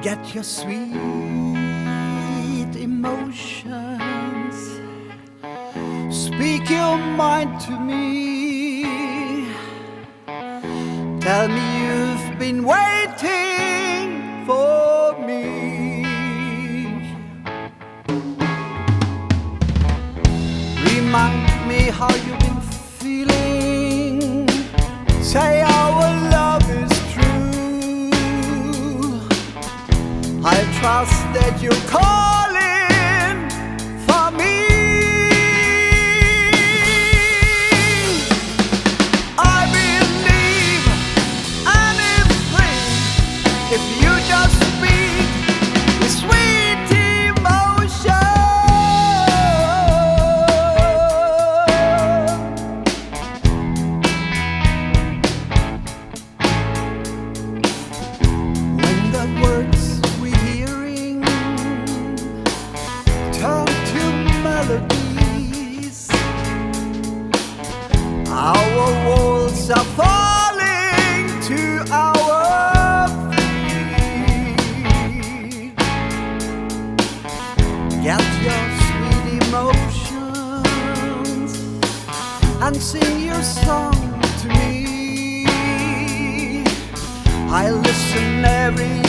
Get your sweet emotions, speak your mind to me. Tell me you've been waiting for me. Remind me how you've been feeling. Say our love is true. I trust that you're calling for me. I believe anything if you just speak with sweet emotion. When the words we're hearing turn to melodies, our walls are falling to our feet. Get your sweet emotions and sing your song to me. I listen every